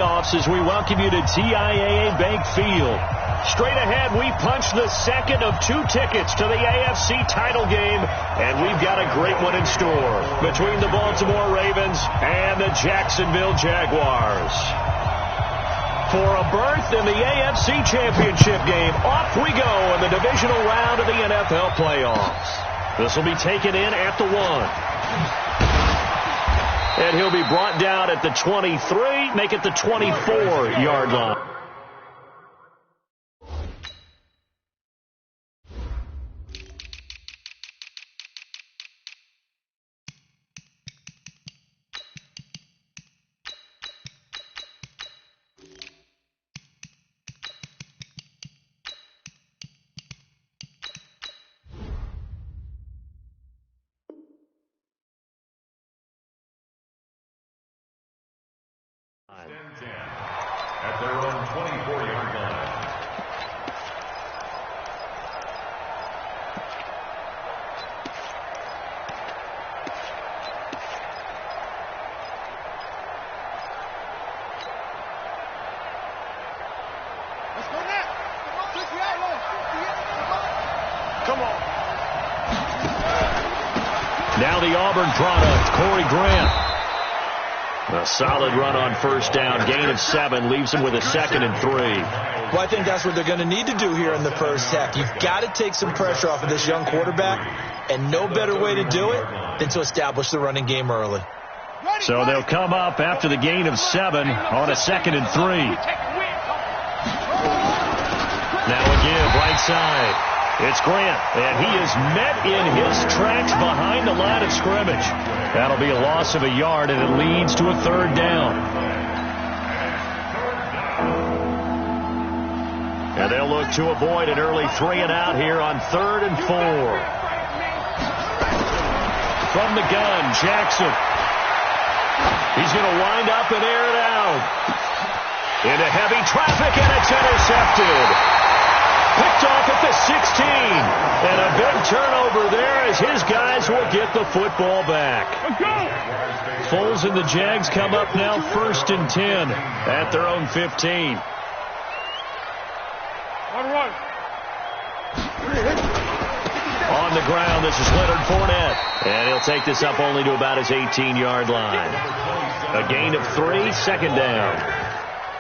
As we welcome you to TIAA Bank Field. Straight ahead, we punch the second of 2 tickets to the AFC title game, and we've got a great one in store between the Baltimore Ravens and the Jacksonville Jaguars. For a berth in the AFC Championship game, off we go in the divisional round of the NFL playoffs. This will be taken in at the 1. And he'll be brought down at the 23, make it the 24-yard line. At their own 24-yard line. Let's go now. Come on. Now the Auburn product, Corey Grant. A solid run on first down. Gain of 7 leaves him with a 2nd and 3. Well, I think that's what they're going to need to do here in the first half. You've got to take some pressure off of this young quarterback, and no better way to do it than to establish the running game early. So they'll come up after the gain of 7 on a 2nd and 3. Now again, right side. It's Grant, and he is met in his tracks behind the line of scrimmage. That'll be a loss of a yard, and it leads to a 3rd down. And they'll look to avoid an early 3 and out here on 3rd and 4. From the gun, Jackson. He's going to wind up and air it out. Into heavy traffic, and it's intercepted. Picked off at the 16. And a big turnover there as his guys will get the football back. Foles and the Jags come up now 1st and 10 at their own 15. On the ground, this is Leonard Fournette. And he'll take this up only to about his 18-yard line. A gain of 3, 2nd down.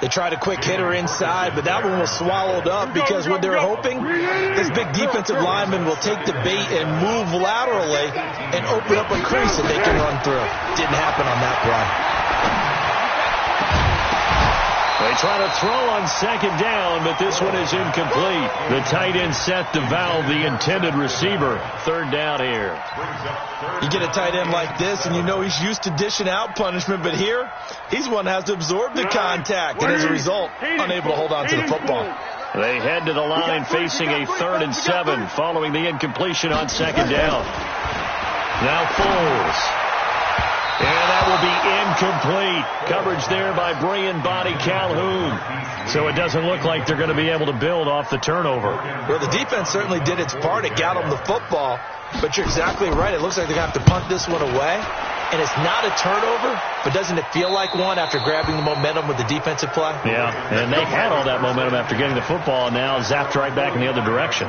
They tried a quick hitter inside, but that one was swallowed up because what they're hoping, this big defensive lineman will take the bait and move laterally and open up a crease that they can run through. Didn't happen on that play. They try to throw on 2nd down, but this one is incomplete. The tight end set to valve the intended receiver. 3rd down here. You get a tight end like this, and you know he's used to dishing out punishment, but here, he's one that has to absorb the contact, and as a result, unable to hold on to the football. They head to the line facing a 3rd and 7 following the incompletion on 2nd down. Now Foles. And that will be incomplete. Coverage there by Brian Body Calhoun. So it doesn't look like they're going to be able to build off the turnover. Well, the defense certainly did its part. It got them the football. But you're exactly right. It looks like they're going to have to punt this one away. And it's not a turnover, but doesn't it feel like one after grabbing the momentum with the defensive play? Yeah, and they had all that momentum after getting the football, and now zapped right back in the other direction.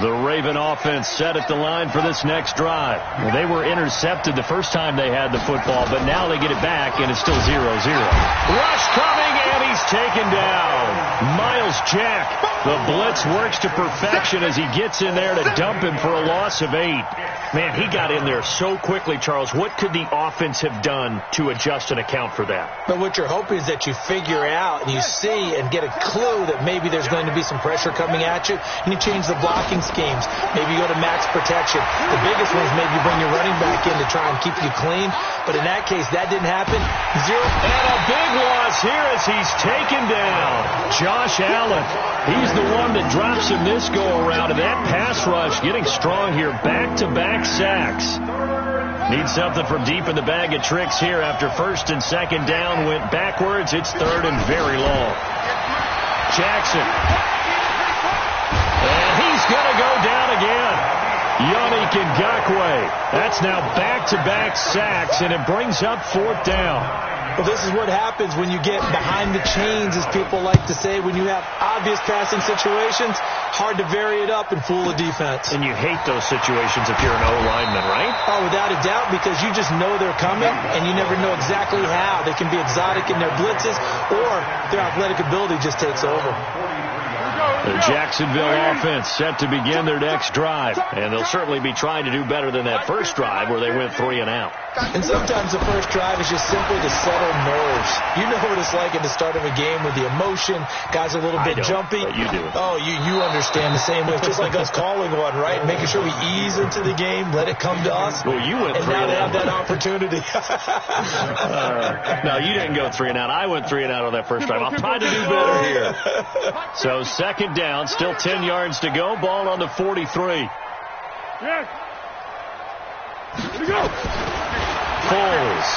The Raven offense set at the line for this next drive. Well, they were intercepted the first time they had the football, but now they get it back, and it's still 0-0. Rush coming, and he's taken down. Miles Jack. The blitz works to perfection as he gets in there to dump him for a loss of 8. Man, he got in there so quickly, Charles. What could the offense have done to adjust and account for that? But what you're hoping is that you figure out and you see and get a clue that maybe there's going to be some pressure coming at you, and you change the blocking schemes. Maybe you go to max protection. The biggest one is maybe you bring your running back in to try and keep you clean. But in that case, that didn't happen. 0. And a big loss here as he's taken down. Josh Allen. He's the one that drops him this go-around. And that pass rush getting strong here. Back-to-back sacks. Need something from deep in the bag of tricks here after 1st and 2nd down went backwards. It's 3rd and very long. Jackson. And he's going to go down again. Yannick Ngakoue. That's now back-to-back sacks, and it brings up 4th down. Well, this is what happens when you get behind the chains, as people like to say. When you have obvious passing situations, hard to vary it up and fool a defense. And you hate those situations if you're an O-lineman, right? Oh, without a doubt, because you just know they're coming, and you never know exactly how. They can be exotic in their blitzes, or their athletic ability just takes over. The Jacksonville offense set to begin their next drive, and they'll certainly be trying to do better than that first drive where they went 3 and out. And sometimes the first drive is just simply to settle nerves. You know what it's like at the start of a game with the emotion. Guys are a little bit jumpy. But you do. Oh, you understand the same way. It's just like us calling one, right? Making sure we ease into the game, let it come to us. Well, you went 3 and and now they out. have that opportunity. No, you didn't go 3 and out. I went 3 and out on that first drive. I'll try to do better here. So 2nd down, still 10 yards to go. Ball on the 43. Yes. Here we go. Foles.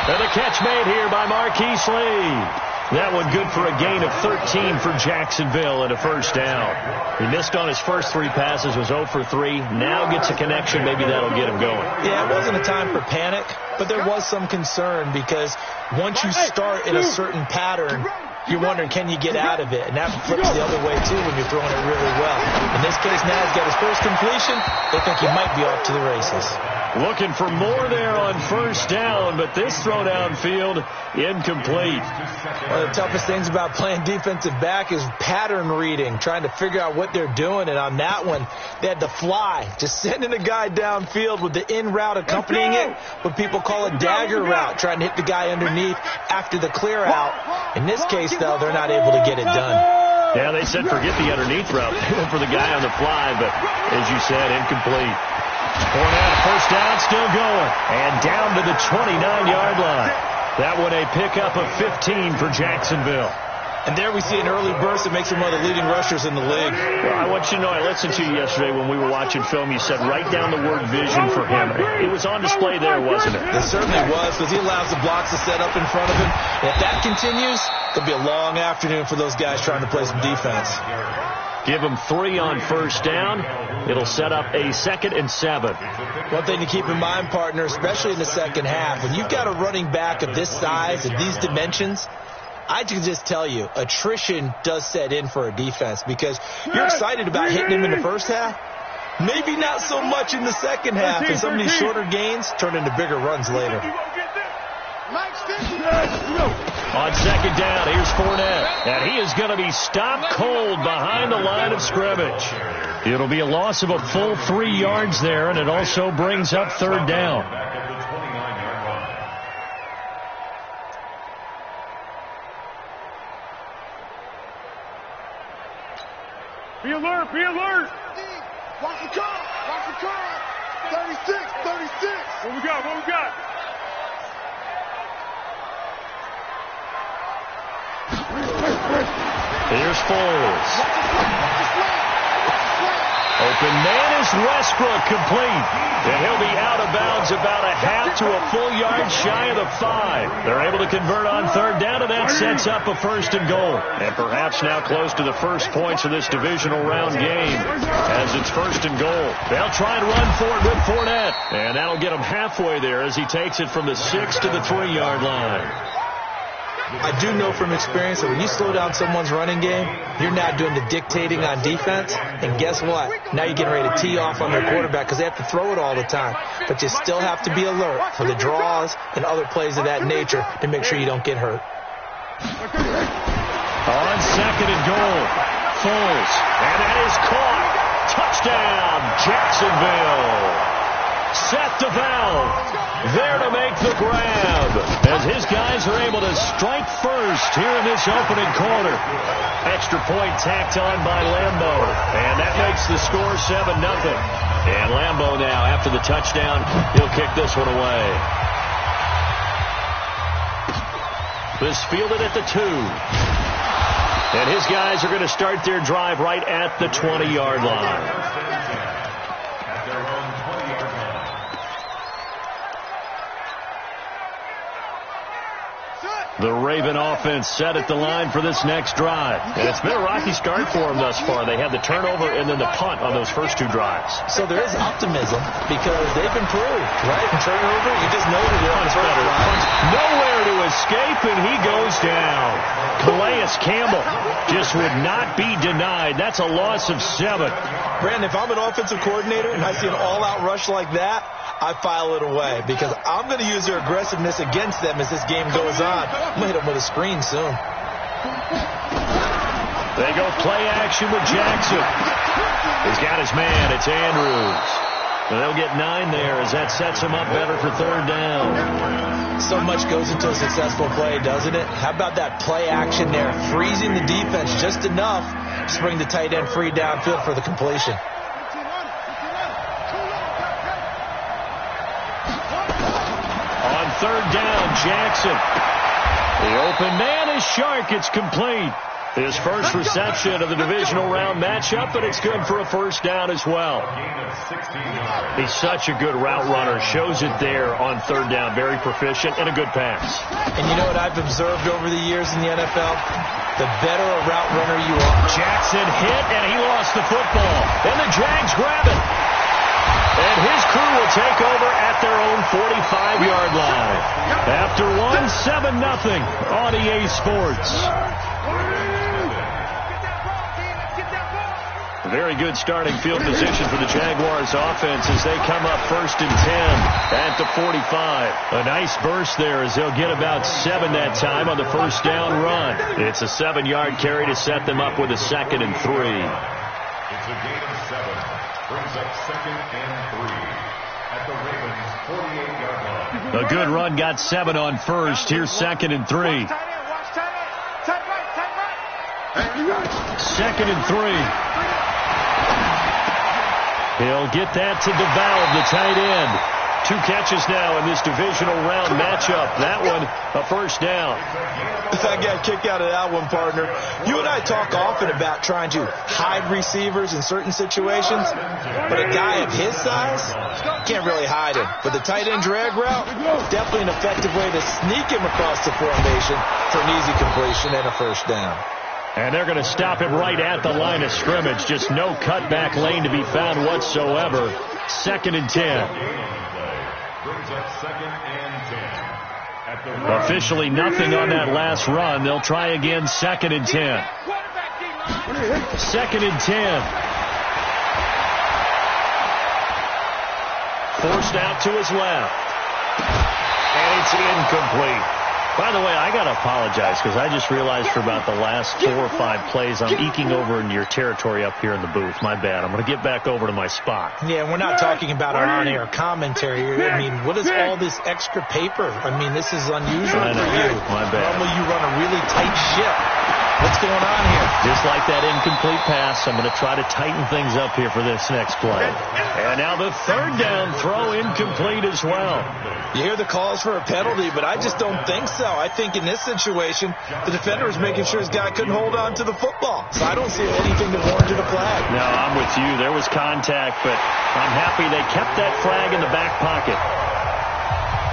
And the catch made here by Marquise Lee. That one good for a gain of 13 for Jacksonville and a 1st down. He missed on his first 3 passes, was 0 for 3. Now gets a connection. Maybe that'll get him going. Yeah, it wasn't a time for panic, but there was some concern because once you start in a certain pattern, you're wondering, can you get out of it? And that flips the other way, too, when you're throwing it really well. In this case, now he's got his first completion. They think he might be off to the races. Looking for more there on 1st down, but this throw downfield incomplete. One of the toughest things about playing defensive back is pattern reading, trying to figure out what they're doing. And on that one, they had to fly, just sending a guy downfield with the in route accompanying it, what people call a dagger route, trying to hit the guy underneath after the clear out. In this case, though, they're not able to get it done. Yeah, they said forget the underneath route for the guy on the fly, but as you said, incomplete. Fournette, 1st down, still going. And down to the 29-yard line. That one a pickup of 15 for Jacksonville. And there we see an early burst that makes him one of the leading rushers in the league. Well, I want you to know, I listened to you yesterday when we were watching film. You said write down the word vision for him. It was on display there, wasn't it? It certainly was, because he allows the blocks to set up in front of him. And if that continues, it'll be a long afternoon for those guys trying to play some defense. Give him 3 on 1st down. It'll set up a 2nd and 7. One thing to keep in mind, partner, especially in the second half, when you've got a running back of this size and these dimensions, I can just tell you, attrition does set in for a defense because you're excited about hitting him in the first half. Maybe not so much in the second half, and some of these shorter gains turn into bigger runs later. On 2nd down, here's Fournette. And he is going to be stopped cold behind the line of scrimmage. It'll be a loss of a full 3 yards there, and it also brings up 3rd down. Be alert, be alert. Watch the car, watch the car. 36, 36. What we got, what we got? Here's Foles. Open man is Westbrook, complete. And he'll be out of bounds about a half to a full yard shy of the 5. They're able to convert on 3rd down, and that sets up a 1st and goal. And perhaps now close to the first points of this divisional round game as it's 1st and goal. They'll try and run for it with Fournette. And that'll get him halfway there as he takes it from the 6 to the 3-yard line. I do know from experience that when you slow down someone's running game, you're now doing the dictating on defense. And guess what? Now you're getting ready to tee off on their quarterback because they have to throw it all the time. But you still have to be alert for the draws and other plays of that nature to make sure you don't get hurt. On 2nd and goal, Foles. And that is caught. Touchdown, Jacksonville. Seth DeValve there to make the grab as his guys are able to strike first here in this opening quarter. Extra point tacked on by Lambo, and that makes the score 7-0. And Lambo now, after the touchdown, he'll kick this one away. This fielded at the 2. And his guys are going to start their drive right at the 20-yard line. The Raven offense set at the line for this next drive. And it's been a rocky start for them thus far. They had the turnover and then the punt on those first two drives. So there is optimism because they've improved, right? Turnover, you just noted it on the first drive. Nowhere to escape, and he goes down. Calais Campbell just would not be denied. That's a loss of 7. Brandon, if I'm an offensive coordinator and I see an all-out rush like that, I file it away because I'm going to use their aggressiveness against them as this game goes on. I'm going to hit them with a screen soon. They go play action with Jackson. He's got his man. It's Andrews. And they'll get 9 there as that sets him up better for third down. So much goes into a successful play, doesn't it? How about that play action there? Freezing the defense just enough to bring the tight end free downfield for the completion. On third down, Jackson. The open man is Shark. It's complete. His first reception of the divisional round matchup, but it's good for a first down as well. He's such a good route runner. Shows it there on third down. Very proficient and a good pass. And you know what I've observed over the years in the NFL? The better a route runner you are. Jackson hit, and he lost the football. And the Jags grab it. And his crew will take over at their own 45-yard line. After one, 7-0 on EA Sports. Very good starting field position for the Jaguars offense as they come up first and 10 at the 45. A nice burst there as they'll get about 7 that time on the first down run. It's a 7-yard carry to set them up with a 2nd and 3. It's a gain of 7. Brings up 2nd and 3 at the Ravens' 48-yard line. A good run got 7 on first. Here's 2nd and 3. 2nd and 3. He'll get that to DeValve, the tight end. 2 catches now in this divisional round matchup. That one, a first down. I got a kick out of that one, partner. You and I talk often about trying to hide receivers in certain situations, but a guy of his size can't really hide him. But the tight end drag route, definitely an effective way to sneak him across the formation for an easy completion and a first down. And they're going to stop him right at the line of scrimmage. Just no cutback lane to be found whatsoever. 2nd and 10. Brings up 2nd and 10. Officially nothing on that last run. They'll try again, 2nd and 10. 2nd and 10. Forced out to his left. And it's incomplete. By the way, I got to apologize because I just realized for about the last 4 or 5 plays I'm eking over into your territory up here in the booth. My bad. I'm going to get back over to my spot. Yeah, we're not talking about our on-air commentary. I mean, what is all this extra paper? I mean, this is unusual for you. My bad. Normally you run a really tight ship. What's going on here? Just like that incomplete pass, I'm going to try to tighten things up here for this next play. And now the third down throw incomplete as well. You hear the calls for a penalty, but I just don't think so. I think in this situation, the defender was making sure his guy couldn't hold on to the football. So I don't see anything that warranted a flag. No, I'm with you. There was contact, but I'm happy they kept that flag in the back pocket.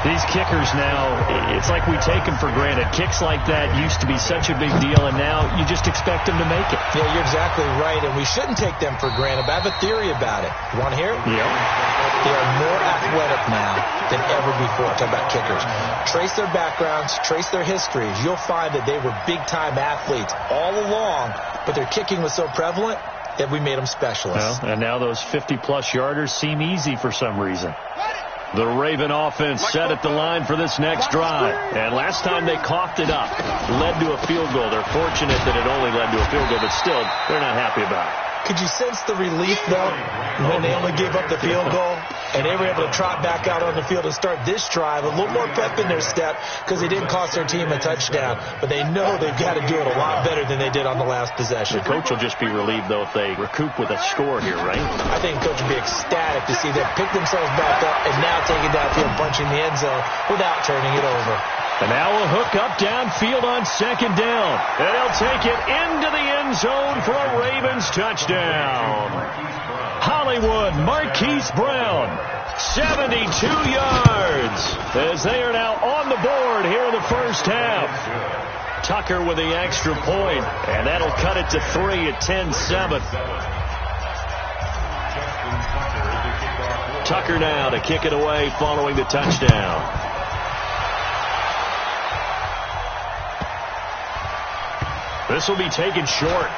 These kickers now, it's like we take them for granted. Kicks like that used to be such a big deal, and now you just expect them to make it. Yeah, you're exactly right, and we shouldn't take them for granted. But I have a theory about it. You want to hear it? Yeah. They are more athletic now than ever before. Talk about kickers. Trace their backgrounds, trace their histories. You'll find that they were big-time athletes all along, but their kicking was so prevalent that we made them specialists. Well, and now those 50-plus yarders seem easy for some reason. The Raven offense set at the line for this next drive. And last time they coughed it up, led to a field goal. They're fortunate that it only led to a field goal, but still, they're not happy about it. Could you sense the relief, though, when they only gave up the field goal and they were able to trot back out on the field and start this drive? A little more pep in their step because they didn't cost their team a touchdown, but they know they've got to do it a lot better than they did on the last possession. The coach will just be relieved, though, if they recoup with a score here, right? I think the coach will be ecstatic to see them pick themselves back up and now take it downfield, punching the end zone without turning it over. And now a hook up downfield on 2nd down. And they'll take it into the end zone for a Ravens touchdown. Hollywood Marquise Brown 72 yards as they are now on the board here in the first half. Tucker with the extra point, and that'll cut it to 3 at 10-7. Tucker now to kick it away following the touchdown. This will be taken short.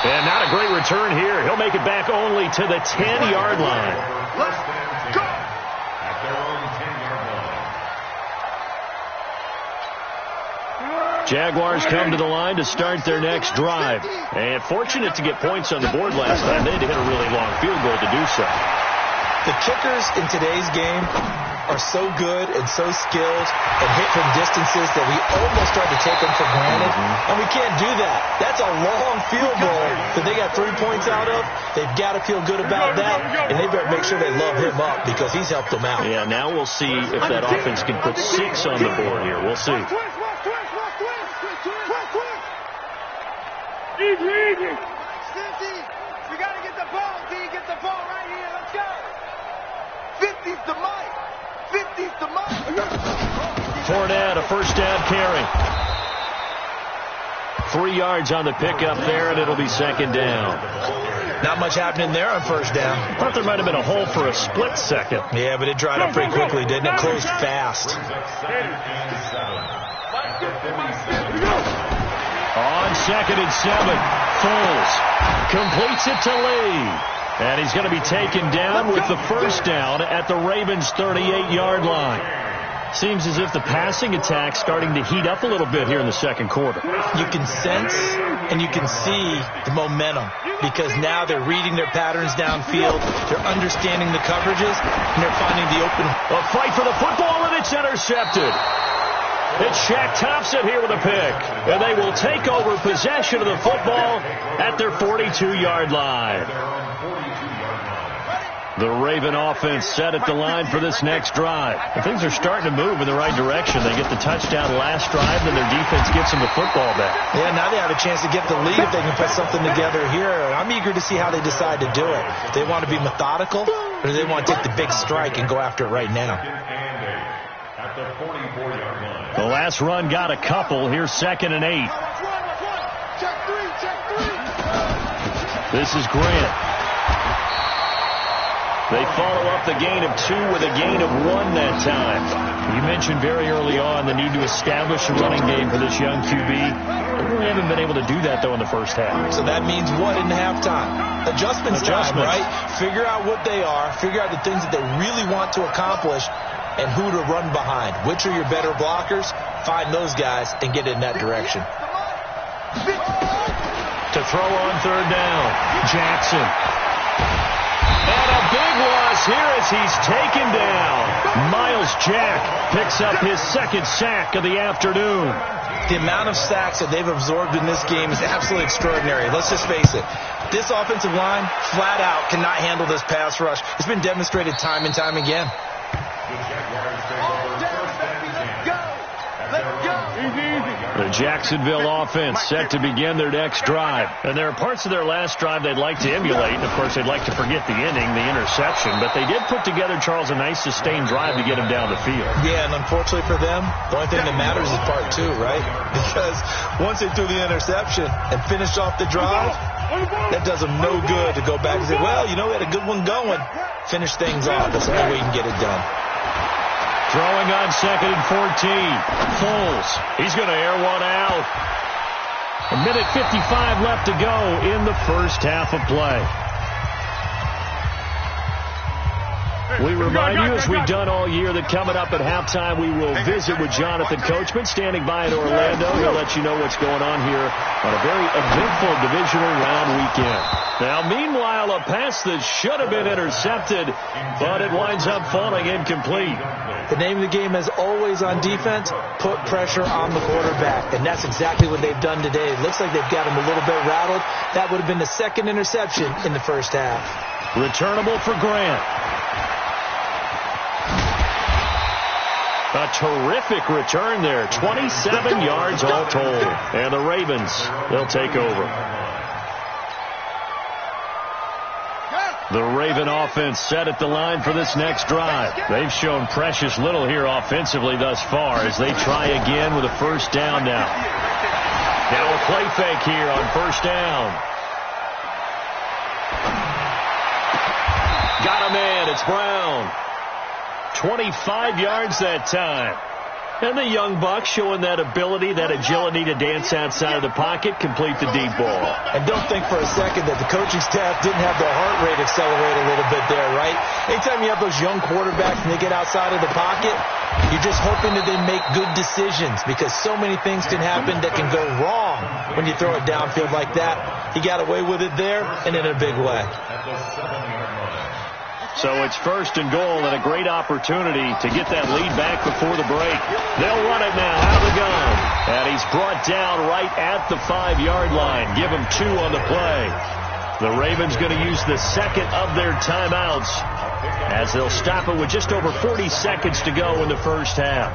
And not a great return here. He'll make it back only to the 10-yard line. Let's go. At their own 10-yard line. Jaguars come to the line to start their next drive. And fortunate to get points on the board last time. They had to hit a really long field goal to do so. The kickers in today's game are so good and so skilled and hit from distances that we almost start to take them for granted. And we can't do that. That's a long field goal that they got 3 points out of. They've got to feel good about that, and they better make sure they love him up because he's helped them out. Yeah, now we'll see if that offense can put 6 on the board here. We'll see. Easy. 50. We got to get the ball, D. Get the ball right here. Let's go. 50's the mic. 50's the mic. Fournette, a first down carry. 3 yards on the pickup there, and it'll be second down. Not much happening there on first down. Thought there might have been a hole for a split second. Yeah, but it dried up pretty quickly, didn't it? Closed fast. On 2nd and 7, Foles completes it to Lee. And he's going to be taken down with the first down at the Ravens' 38-yard line. Seems as if the passing attack's starting to heat up a little bit here in the second quarter. You can sense and you can see the momentum because now they're reading their patterns downfield, they're understanding the coverages, and they're finding the open. A fight for the football, and it's intercepted. It's Shaq Thompson here with a pick, and they will take over possession of the football at their 42-yard line. The Raven offense set at the line for this next drive. And things are starting to move in the right direction. They get the touchdown last drive, then their defense gets them the football back. Yeah, now they have a chance to get the lead if they can put something together here. And I'm eager to see how they decide to do it. Do they want to be methodical, or do they want to take the big strike and go after it right now? At the 44-yard line. The last run got a couple. Here's 2nd and 8. Check three. This is Grant. They follow up the gain of 2 with a gain of 1 that time. You mentioned very early on the need to establish a running game for this young QB. They really haven't been able to do that, though, in the first half. So that means what in halftime? Adjustments time, right? Figure out what they are. Figure out the things that they really want to accomplish and who to run behind. Which are your better blockers? Find those guys and get in that direction. To throw on 3rd down, Jackson. And a big loss here as he's taken down. Miles Jack picks up his 2nd sack of the afternoon. The amount of sacks that they've absorbed in this game is absolutely extraordinary. Let's just face it. This offensive line, flat out, cannot handle this pass rush. It's been demonstrated time and time again. The Jacksonville offense set to begin their next drive. And there are parts of their last drive they'd like to emulate. And, of course, they'd like to forget the inning, the interception. But they did put together, Charles, a nice sustained drive to get him down the field. Yeah, and unfortunately for them, the only thing that matters is part 2, right? Because once they threw the interception and finished off the drive, that does them no good to go back and say, well, you know, we had a good one going. Finish things off. That's the only way you can get it done. Throwing on 2nd and 14. Foles. He's going to air one out. 1:55 left to go in the first half of play. We remind you, as we've done all year, that coming up at halftime, we will visit with Jonathan Coachman, standing by in Orlando. He'll let you know what's going on here on a very eventful divisional round weekend. Now, meanwhile, a pass that should have been intercepted, but it winds up falling incomplete. The name of the game, as always on defense, put pressure on the quarterback, and that's exactly what they've done today. It looks like they've got him a little bit rattled. That would have been the 2nd interception in the first half. Returnable for Grant. A terrific return there. 27 yards all told. And the Ravens, they'll take over. The Raven offense set at the line for this next drive. They've shown precious little here offensively thus far as they try again with a first down now. Now a play fake here on first down. Got a man. It's Brown. 25 yards that time. And the young buck showing that ability, that agility to dance outside of the pocket, complete the deep ball. And don't think for a second that the coaching staff didn't have their heart rate accelerate a little bit there, right? Anytime you have those young quarterbacks and they get outside of the pocket, you're just hoping that they make good decisions because so many things can happen that can go wrong when you throw it downfield like that. He got away with it there and in a big way. So it's first and goal and a great opportunity to get that lead back before the break. They'll run it now out of the gun. And he's brought down right at the 5-yard line. Give him 2 on the play. The Ravens going to use the second of their timeouts as they'll stop it with just over 40 seconds to go in the first half.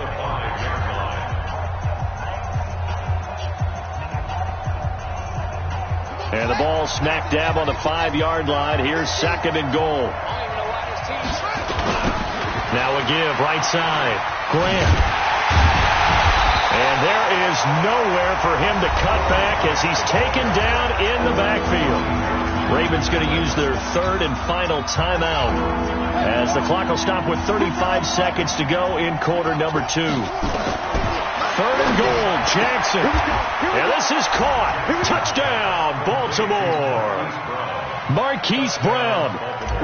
And the ball smack dab on the 5-yard line. Here's second and goal. Now a give, right side. Grant. And there is nowhere for him to cut back as he's taken down in the backfield. Ravens going to use their third and final timeout as the clock will stop with 35 seconds to go in quarter number 2. Third and goal, Jackson. And this is caught. Touchdown, Baltimore. Marquise Brown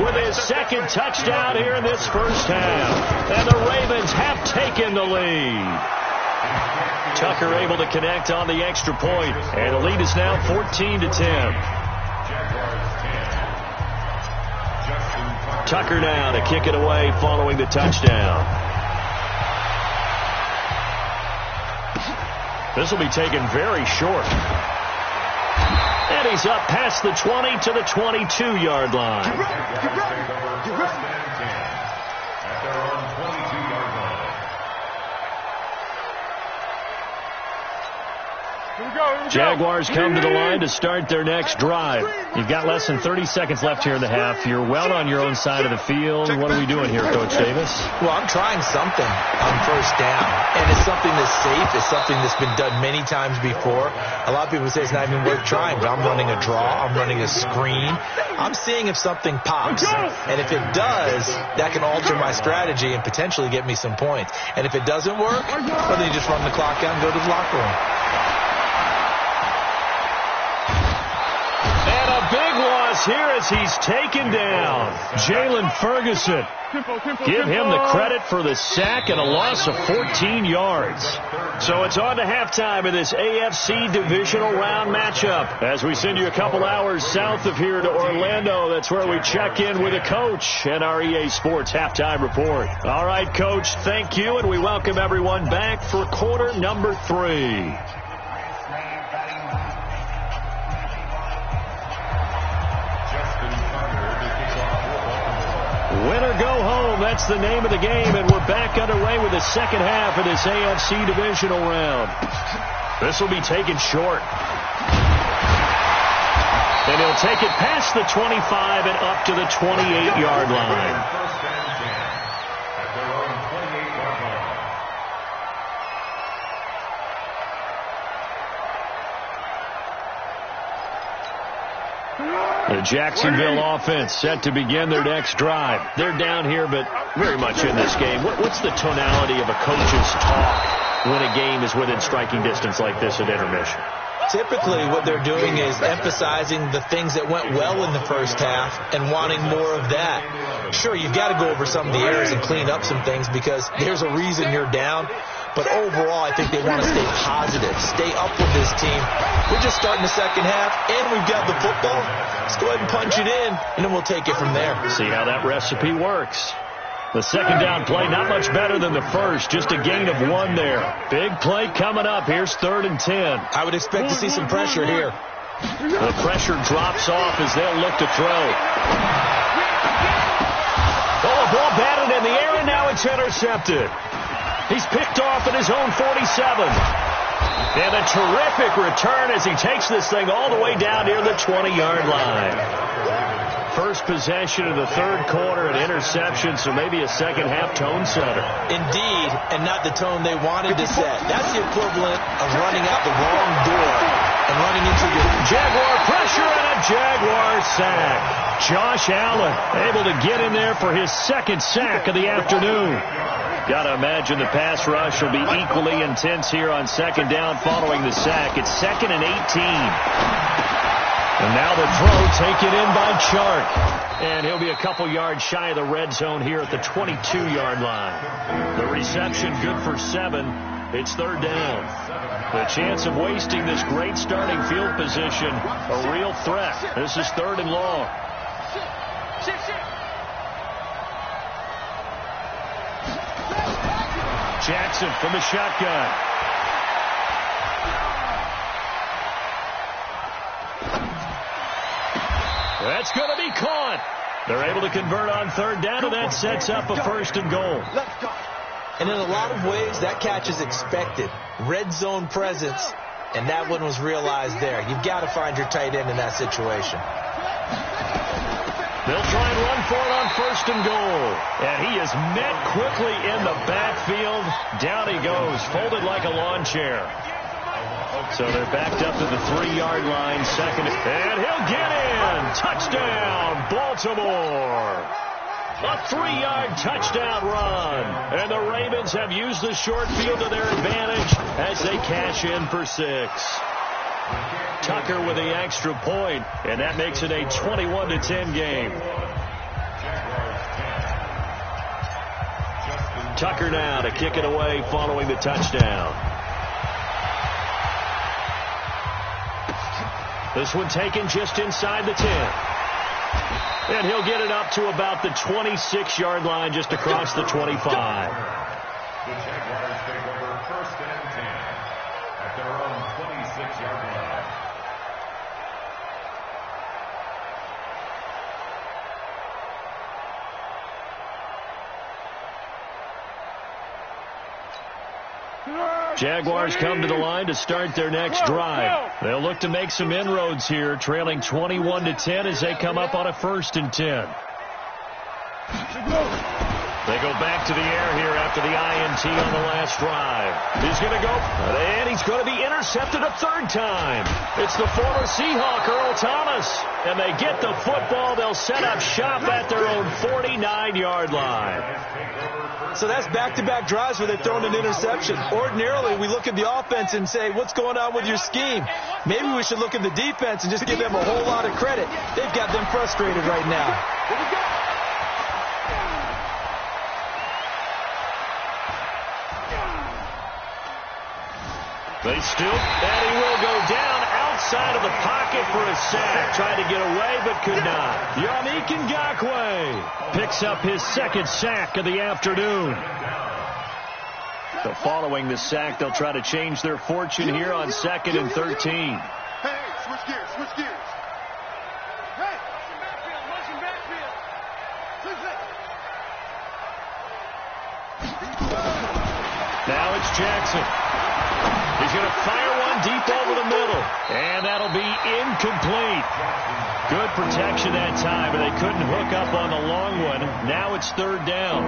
with his second touchdown here in this first half. And the Ravens have taken the lead. Tucker able to connect on the extra point. And the lead is now 14-10. Tucker now to kick it away following the touchdown. This will be taken very short. And he's up past the 20 to the 22-yard line. Jaguars come to the line to start their next drive. You've got less than 30 seconds left here in the half. You're well on your own side of the field. What are we doing here, Coach Davis? Well, I'm trying something on first down, and it's something that's safe. It's something that's been done many times before. A lot of people say it's not even worth trying, but I'm running a draw. I'm running a screen. I'm seeing if something pops, and if it does, that can alter my strategy and potentially get me some points. And if it doesn't work, well, then you just run the clock out and go to the locker room. Big loss here as he's taken down. Jalen Ferguson. Give him the credit for the sack and a loss of 14 yards. So it's on to halftime of this AFC Divisional Round matchup. As we send you a couple hours south of here to Orlando, that's where we check in with the coach and our EA Sports halftime report. All right, Coach, thank you, and we welcome everyone back for quarter number 3. Win or go home, that's the name of the game, and we're back underway with the second half of this AFC Divisional Round. This will be taken short. And he'll take it past the 25 and up to the 28-yard line. The Jacksonville offense set to begin their next drive. They're down here, but very much in this game. What's the tonality of a coach's talk when a game is within striking distance like this at intermission? Typically, what they're doing is emphasizing the things that went well in the first half and wanting more of that. Sure, you've got to go over some of the errors and clean up some things because there's a reason you're down. But overall, I think they want to stay positive, stay up with this team. We're just starting the second half, and we've got the football. Let's go ahead and punch it in, and then we'll take it from there. See how that recipe works. The second down play, not much better than the first, just a gain of 1 there. Big play coming up. Here's 3rd and 10. I would expect to see some pressure here. The pressure drops off as they'll look to throw. Oh, a ball batted in the air, and now it's intercepted. He's picked off at his own 47. And a terrific return as he takes this thing all the way down near the 20-yard line. First possession of the third quarter, an interception, so maybe a second-half tone setter. Indeed, and not the tone they wanted to set. That's the equivalent of running out the wrong door and running into your Jaguar pressure and a Jaguar sack. Josh Allen able to get in there for his second sack of the afternoon. Got to imagine the pass rush will be equally intense here on second down following the sack. It's 2nd and 18. And now the throw taken in by Chark. And he'll be a couple yards shy of the red zone here at the 22-yard line. The reception good for 7. It's third down. The chance of wasting this great starting field position, a real threat. This is 3rd and long. Jackson from the shotgun. That's going to be caught. They're able to convert on third down, and that sets up a 1st and goal. And in a lot of ways, that catch is expected. Red zone presence, and that one was realized there. You've got to find your tight end in that situation. They'll try and run for it on 1st and goal. And he is met quickly in the backfield. Down he goes, folded like a lawn chair. So they're backed up to the 3-yard line, second. And he'll get in. Touchdown, Baltimore. A 3-yard touchdown run. And the Ravens have used the short field to their advantage as they cash in for 6. Tucker with the extra point, and that makes it a 21-10 game. Tucker now to kick it away following the touchdown. This one taken just inside the 10. And he'll get it up to about the 26-yard line, just across the 25. The Jaguars take over 1st and 10 at their own 26-yard line. Jaguars come to the line to start their next drive. They'll look to make some inroads here, trailing 21-10 as they come up on a 1st and 10. They go back to the air here after the INT on the last drive. He's going to go, and he's going to be intercepted a 3rd time. It's the former Seahawk, Earl Thomas. And they get the football. They'll set up shop at their own 49-yard line. So that's back-to-back drives where they've thrown an interception. Ordinarily, we look at the offense and say, what's going on with your scheme? Maybe we should look at the defense and just give them a whole lot of credit. They've got them frustrated right now. They still, and he will go down outside of the pocket for a sack. Tried to get away, but could not. Yannick Ngakoue picks up his 2nd sack of the afternoon. So following the sack, they'll try to change their fortune here on 2nd and 13. Hey, switch gears, switch gears. Hey, motion backfield. Now it's Jackson. He's going to fire one deep over the middle. And that'll be incomplete. Good protection that time, but they couldn't hook up on the long one. Now it's 3rd down.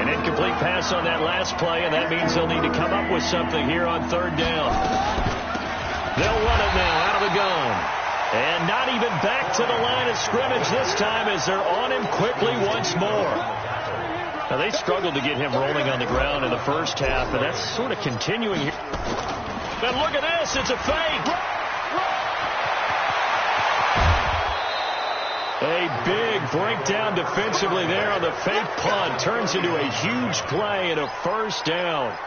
An incomplete pass on that last play, and that means they'll need to come up with something here on 3rd down. They'll run it now out of the gun. And not even back to the line of scrimmage this time as they're on him quickly once more. Now, they struggled to get him rolling on the ground in the first half, and that's sort of continuing here. And look at this. It's a fake. A big breakdown defensively there on the fake punt. Turns into a huge play and a 1st down.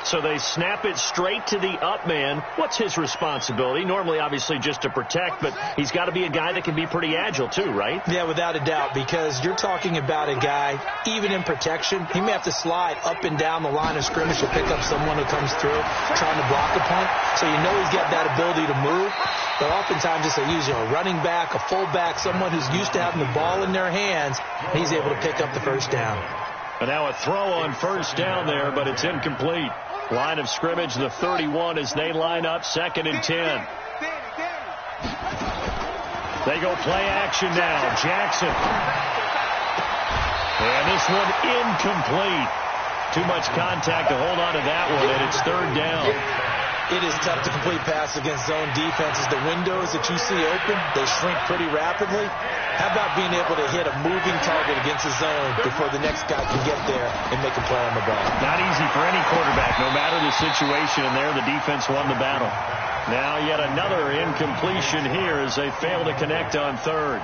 So they snap it straight to the up man. What's his responsibility? Normally, obviously, just to protect, but he's got to be a guy that can be pretty agile, too, right? Yeah, without a doubt, because you're talking about a guy, even in protection, he may have to slide up and down the line of scrimmage to pick up someone who comes through trying to block the punt. So you know he's got that ability to move. But oftentimes, just a running back, a fullback, someone who's used to having the ball in their hands, he's able to pick up the 1st down. And now a throw on 1st down there, but it's incomplete. Line of scrimmage, the 31, as they line up 2nd and 10. They go play action now. Jackson. And this one incomplete. Too much contact to hold on to that one, and it's third down. It is tough to complete passes against zone defenses. The windows that you see open, they shrink pretty rapidly. How about being able to hit a moving target against a zone before the next guy can get there and make a play on the ball? Not easy for any quarterback, no matter the situation. And there, the defense won the battle. Now yet another incompletion here as they fail to connect on third.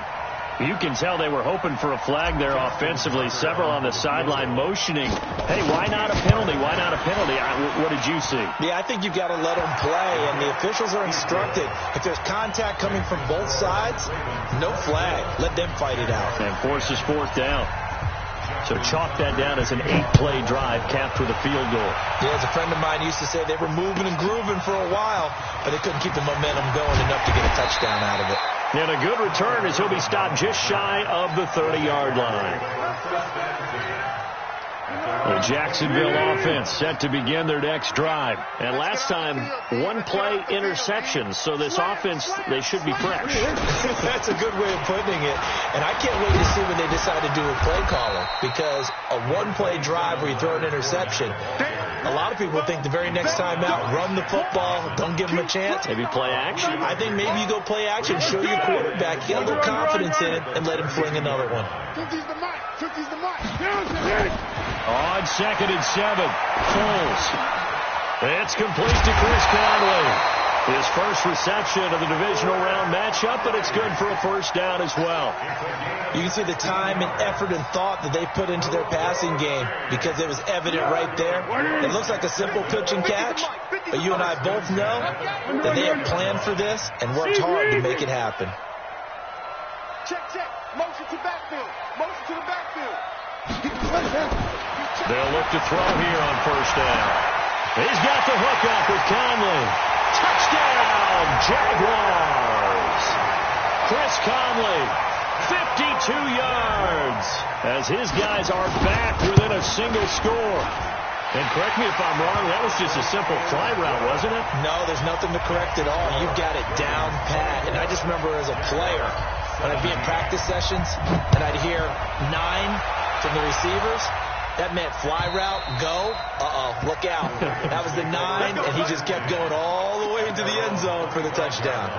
You can tell they were hoping for a flag there offensively. Several on the sideline motioning, hey, why not a penalty? Why not a penalty? What did you see? Yeah, I think you've got to let them play, and the officials are instructed. If there's contact coming from both sides, no flag. Let them fight it out. And forces fourth down. So chalk that down as an 8-play drive capped with a field goal. Yeah, as a friend of mine used to say, they were moving and grooving for a while, but they couldn't keep the momentum going enough to get a touchdown out of it. And a good return as he'll be stopped just shy of the 30-yard line. The Jacksonville offense set to begin their next drive. And last time, one-play interception. So this offense, they should be fresh. That's a good way of putting it. And I can't wait to see what they decide to do with play calling. Because a one-play drive where you throw an interception, a lot of people think the very next time out, run the football, don't give them a chance. Maybe play action. I think maybe you go play action, show your quarterback, get a little confidence in it, and let him fling another one. 50's the mic. 50's the mic. On 2nd and 7, Foles. It's complete to Chris Conley. His first reception of the divisional round matchup, but it's good for a first down as well. You can see the time and effort and thought that they put into their passing game because it was evident right there. It looks like a simple pitch and catch, but you and I both know that they have planned for this and worked hard to make it happen. Check. Motion to backfield. Motion to the backfield. They'll look to throw here on first down. He's got the hook up with Conley. Touchdown, Jaguars. Chris Conley, 52 yards, as his guys are back within a single score. And correct me if I'm wrong, that was just a simple fly route, wasn't it? No, there's nothing to correct at all. You've got it down pat. And I just remember as a player, when I'd be in practice sessions, and I'd hear 9 from the receivers, that meant fly route, go, look out. That was the 9, and he just kept going all the way into the end zone for the touchdown.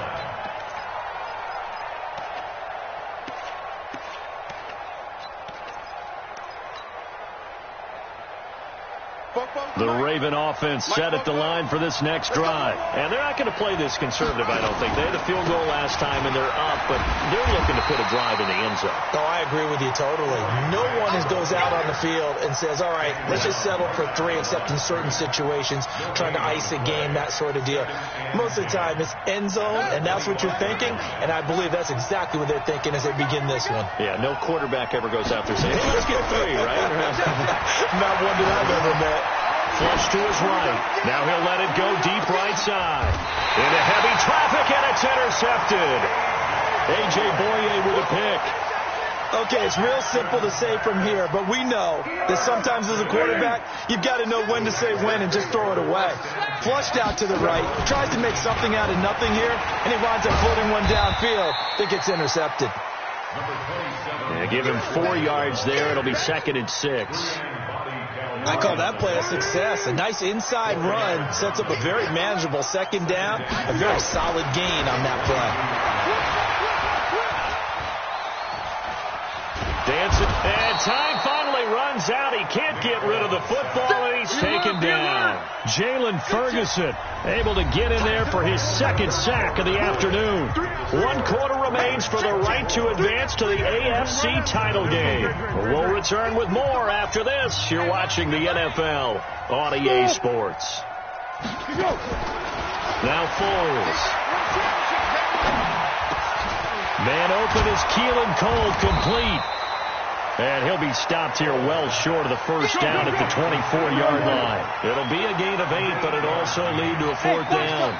The Raven offense set at the line for this next drive. And they're not going to play this conservative, I don't think. They had a field goal last time, and they're up, but they're looking to put a drive in the end zone. Oh, I agree with you totally. No one goes out on the field and says, all right, let's just settle for 3, except in certain situations, trying to ice a game, that sort of deal. Most of the time, it's end zone, and that's what you're thinking, and I believe that's exactly what they're thinking as they begin this one. Yeah, no quarterback ever goes out there saying, hey, let's get 3, right? Not one that I've ever met. Flush to his right. Now he'll let it go deep right side. Into heavy traffic, and it's intercepted. A.J. Boye with a pick. Okay, it's real simple to say from here, but we know that sometimes as a quarterback, you've got to know when to say when and just throw it away. Flushed out to the right, tries to make something out of nothing here, and he winds up floating one downfield that gets intercepted. Yeah, give him 4 yards there. It'll be 2nd and 6. I call that play a success. A nice inside run sets up a very manageable second down, a very solid gain on that play. Dancing, and time finally runs out. He can't get rid of the football, and he's taken down. Jalen Ferguson able to get in there for his 2nd sack of the afternoon. 1 quarter remains for the right to advance to the AFC title game. We'll return with more after this. You're watching the NFL on EA Sports. Now Foles. Man open is Keelan Cole, complete. And he'll be stopped here well short of the first down at the 24-yard line. It'll be a gain of 8, but it'll also lead to a 4th down.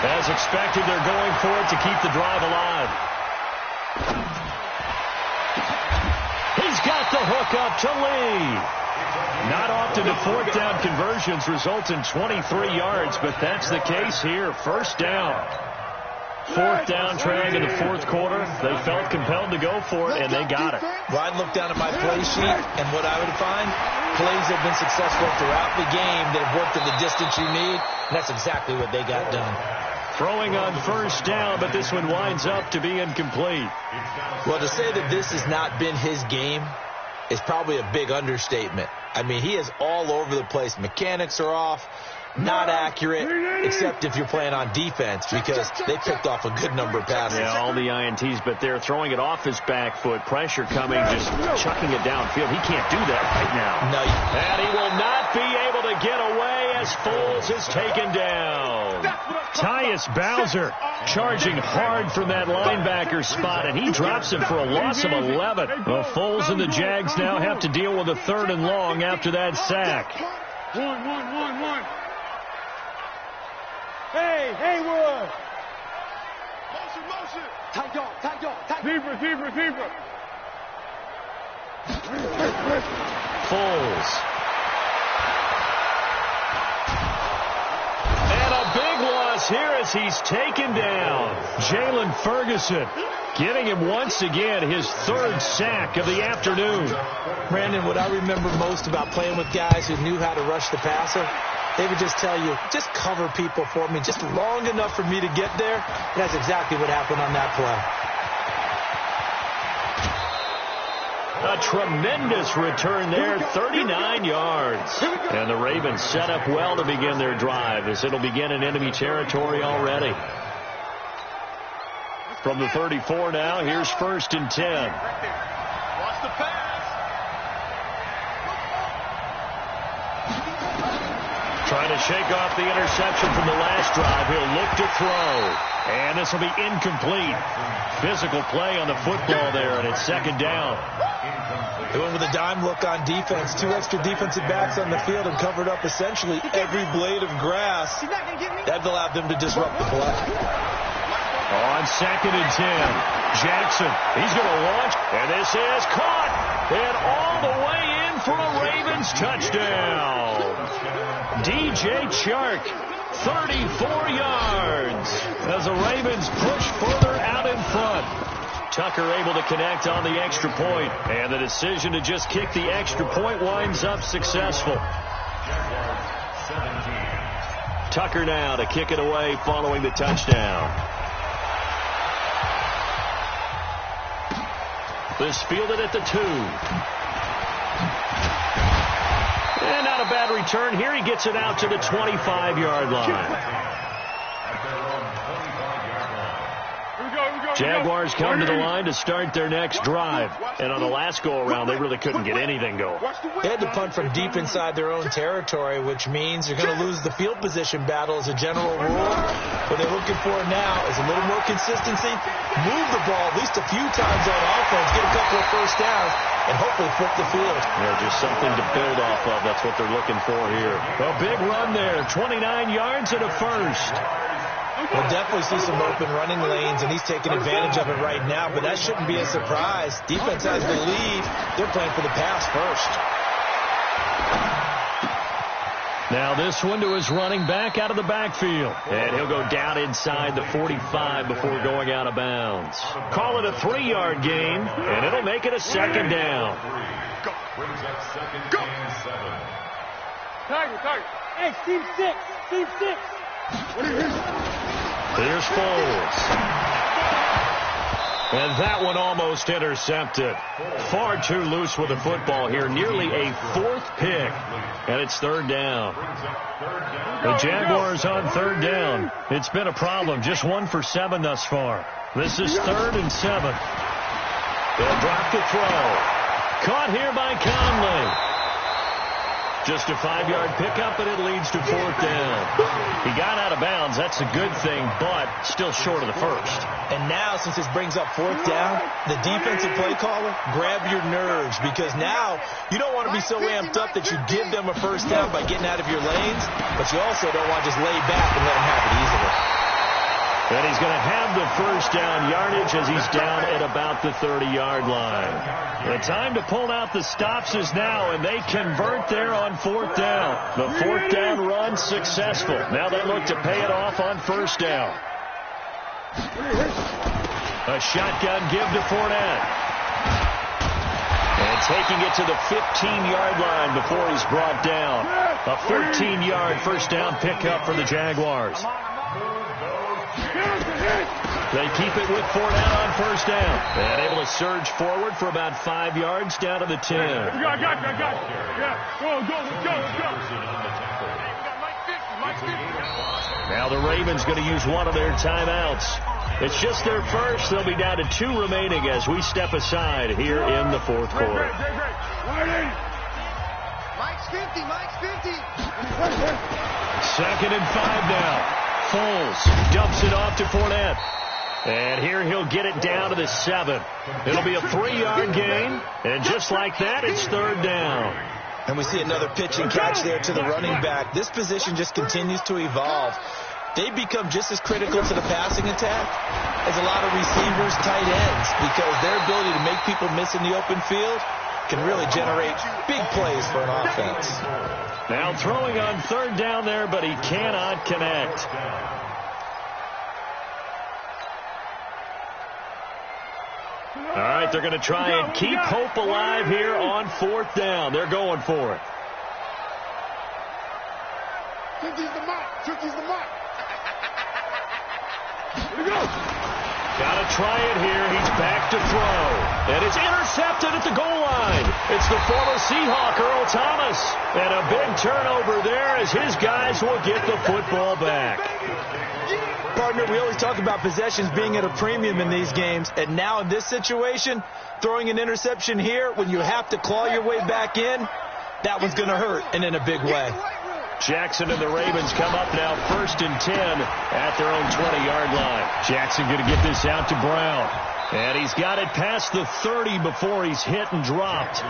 As expected, they're going for it to keep the drive alive. He's got the hook up to Lee. Not often do 4th down conversions result in 23 yards, but that's the case here. First down. Fourth down trying in the fourth quarter. They felt compelled to go for it, and they got it. Well, I'd look down at my play sheet, and what I would find, plays have been successful throughout the game that have worked at the distance you need, and that's exactly what they got done. Throwing on first down, but this one winds up to be incomplete. Well, to say that this has not been his game is probably a big understatement. I mean, he is all over the place. Mechanics are off. Not accurate, except if you're playing on defense, because they picked off a good number of passes. Yeah, all the INTs, but they're throwing it off his back foot. Pressure coming, just chucking it downfield. He can't do that right now. No. And he will not be able to get away as Foles is taken down. Tyus Bowser charging hard from that linebacker spot, and he drops him for a loss of 11. Well, Foles and the Jags now have to deal with a 3rd and long after that sack. One. Hey, Haywood! Motion! Tight dog! Zebra! Foles. And a big loss here as he's taken down. Jalen Ferguson getting him once again his 3rd sack of the afternoon. Brandon, what I remember most about playing with guys who knew how to rush the passer, they would just tell you, just cover people for me, just long enough for me to get there. And that's exactly what happened on that play. A tremendous return there, 39 yards. And the Ravens set up well to begin their drive as it'll begin in enemy territory already. From the 34 now, here's 1st and 10. Watch the pass! Trying to shake off the interception from the last drive. He'll look to throw. And this will be incomplete. Physical play on the football there, and it's 2nd down. They went with a dime look on defense. 2 extra defensive backs on the field and covered up essentially every blade of grass. That allowed them to disrupt the play. On 2nd and 10. Jackson, he's going to launch, and this is caught. And all the way in for a Ravens touchdown. DJ Chark, 34 yards as the Ravens push further out in front. Tucker able to connect on the extra point, and the decision to just kick the extra point winds up successful. Tucker now to kick it away following the touchdown. This fielded at the 2. And not a bad return here. He gets it out to the 25-yard line. Jaguars come to the line to start their next drive. And on the last go-around, they really couldn't get anything going. They had to punt from deep inside their own territory, which means they're going to lose the field position battle as a general rule. What they're looking for now is a little more consistency, move the ball at least a few times on offense, get a couple of first downs, and hopefully flip the field. Yeah, just something to build off of. That's what they're looking for here. A big run there, 29 yards and a first. We'll definitely see some open running lanes, and he's taking advantage of it right now, but that shouldn't be a surprise. Defense has the lead. They're playing for the pass first. Now this one to his running back out of the backfield. And he'll go down inside the 45 before going out of bounds. Call it a 3-yard gain, and it'll make it a 2nd down. Go! Tiger! Hey, Team 6! Here's Foles. And that one almost intercepted. Far too loose with the football here. Nearly a 4th pick. And it's 3rd down. The Jaguars on 3rd down. It's been a problem. Just 1 for 7 thus far. This is 3rd and 7. They'll drop the throw. Caught here by Conley. Just a 5-yard pickup, and it leads to 4th down. He got out of bounds. That's a good thing, but still short of the first. And now, since this brings up 4th down, the defensive play caller, grab your nerves, because now you don't want to be so amped up that you give them a first down by getting out of your lanes, but you also don't want to just lay back and let them have it easily. And he's going to have the first down yardage as he's down at about the 30-yard line. The time to pull out the stops is now, and they convert there on 4th down. The 4th down run successful. Now they look to pay it off on 1st down. A shotgun give to Fournette. And taking it to the 15-yard line before he's brought down. A 14-yard first down pickup for the Jaguars. They keep it with Fournette on first down. And able to surge forward for about 5 yards down to the 10. I got you. Yeah, go. Now the Ravens going to use one of their timeouts. It's just their first. They'll be down to 2 remaining as we step aside here in the fourth quarter. Mike's 50. 2nd and 5 now. Foles dumps it off to Fournette. And here he'll get it down to the 7. It'll be a 3-yard gain. And just like that, it's 3rd down. And we see another pitch and catch there to the running back. This position just continues to evolve. They become just as critical to the passing attack as a lot of receivers, tight ends, because their ability to make people miss in the open field can really generate big plays for an offense. Now throwing on 3rd down there, but he cannot connect. All right, they're going to try and keep hope alive here on 4th down. They're going for it. 50's the mark. Here we go. Got to try it here. He's back to throw. And it's intercepted at the goal line. It's the former Seahawk, Earl Thomas. And a big turnover there as his guys will get the football back. Partner, we always talk about possessions being at a premium in these games. And now in this situation, throwing an interception here when you have to claw your way back in, that one's going to hurt, and in a big way. Jackson and the Ravens come up now 1st and 10 at their own 20-yard line. Jackson going to get this out to Brown. And he's got it past the 30 before he's hit and dropped.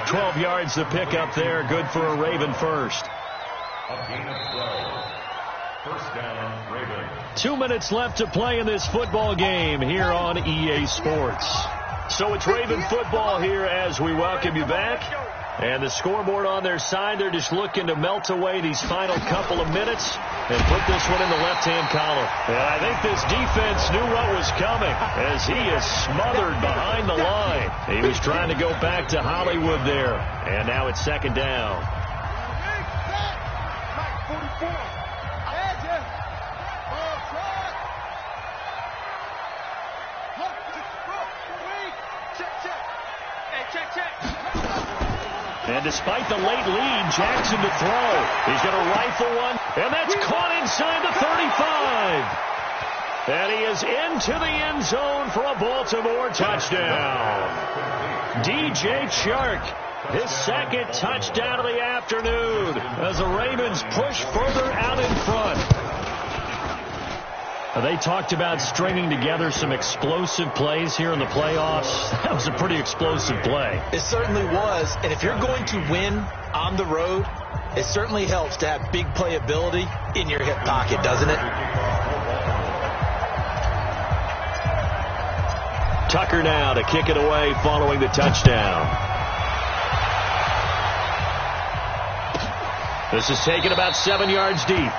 12 yards to pick up there. Good for a Raven first. A gain of 12. First down, Ravens. 2 minutes left to play in this football game here on EA Sports. So it's Raven football here as we welcome you back. And the scoreboard on their side, they're just looking to melt away these final couple of minutes and put this one in the left-hand column. And I think this defense knew what was coming as he is smothered behind the line. He was trying to go back to Hollywood there. And now it's 2nd down. And despite the late lead, Jackson to throw. He's going to rifle one, and that's caught inside the 35. And he is into the end zone for a Baltimore touchdown. DJ Chark, his 2nd touchdown of the afternoon as the Ravens push further out in front. They talked about stringing together some explosive plays here in the playoffs. That was a pretty explosive play. It certainly was. And if you're going to win on the road, it certainly helps to have big playability in your hip pocket, doesn't it? Tucker now to kick it away following the touchdown. This is taken about 7 yards deep.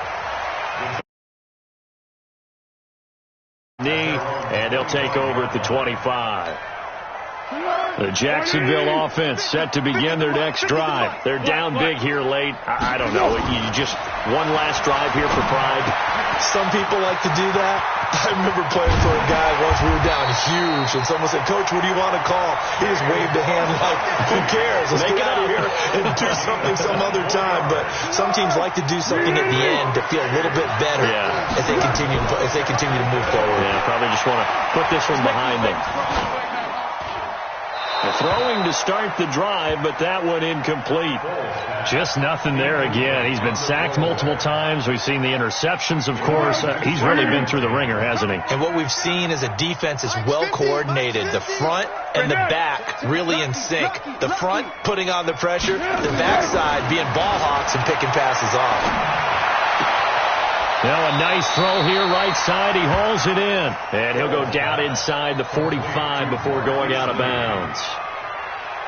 And they'll take over at the 25. The Jacksonville offense set to begin their next drive. They're down big here late. I don't know. You just one last drive here for pride. Some people like to do that. I remember playing for a guy once. We were down huge, and someone said, "Coach, what do you want to call?" He just waved a hand like, "Who cares? Let's get out of here and do something some other time." But some teams like to do something at the end to feel a little bit better as they continue to move forward. Yeah, probably just want to put this one behind them. Throwing to start the drive, but that one incomplete. Just nothing there again. He's been sacked multiple times. We've seen the interceptions, of course. He's really been through the ringer, hasn't he? And what we've seen is a defense is well coordinated. The front and the back really in sync. The front putting on the pressure, the backside being ball hawks and picking passes off. Now a nice throw here, right side. He hauls it in. And he'll go down inside the 45 before going out of bounds.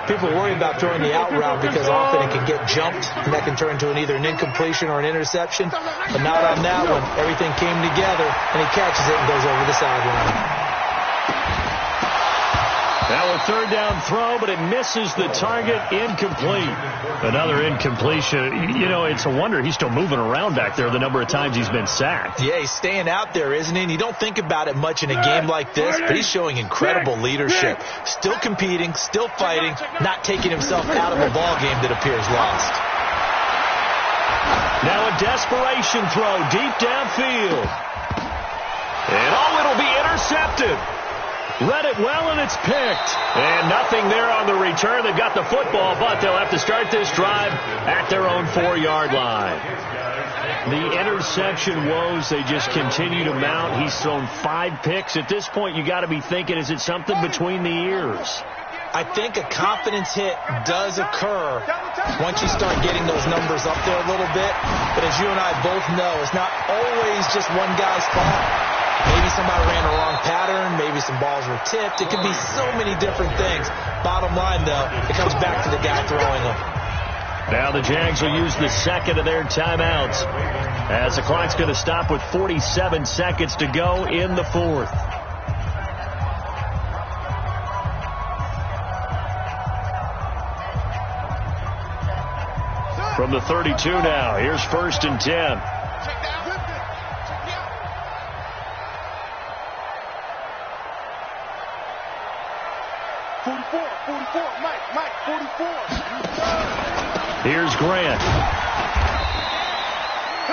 People worry about throwing the out route because often it can get jumped, and that can turn into either an incompletion or an interception. But not on that one. Everything came together, and he catches it and goes over the sideline. Now a third down throw, but it misses the target. Incomplete. Another incompletion. You know, it's a wonder he's still moving around back there the number of times he's been sacked. Yeah, he's staying out there, isn't he? And you don't think about it much in a game like this, but he's showing incredible leadership. Still competing, still fighting, not taking himself out of a ball game that appears lost. Now a desperation throw deep downfield. And it'll be intercepted. Read it well, and it's picked. And nothing there on the return. They've got the football, but they'll have to start this drive at their own 4-yard line. The interception woes, they just continue to mount. He's thrown 5 picks. At this point, you got to be thinking, is it something between the ears? I think a confidence hit does occur once you start getting those numbers up there a little bit. But as you and I both know, it's not always just one guy's fault. Maybe somebody ran a wrong pattern. Maybe some balls were tipped. It could be so many different things. Bottom line, though, it comes back to the guy throwing them. Now the Jags will use the second of their timeouts as the clock's going to stop with 47 seconds to go in the fourth. From the 32 now, here's 1st and 10. 44, Mike, 44. Here's Grant.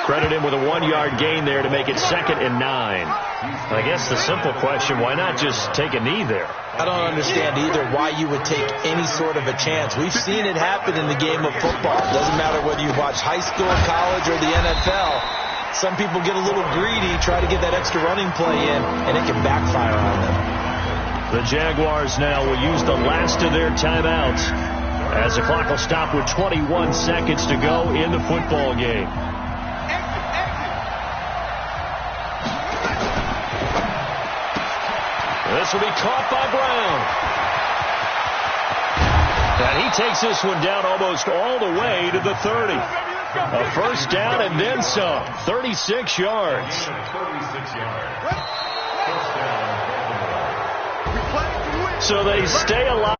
Credit him with a 1-yard gain there to make it 2nd and 9. I guess the simple question, why not just take a knee there? I don't understand either why you would take any sort of a chance. We've seen it happen in the game of football. It doesn't matter whether you watch high school, college, or the NFL. Some people get a little greedy, try to get that extra running play in, and it can backfire on them. The Jaguars now will use the last of their timeouts as the clock will stop with 21 seconds to go in the football game. This will be caught by Brown. And he takes this one down almost all the way to the 30. A first down and then some. 36 yards. So they stay alive.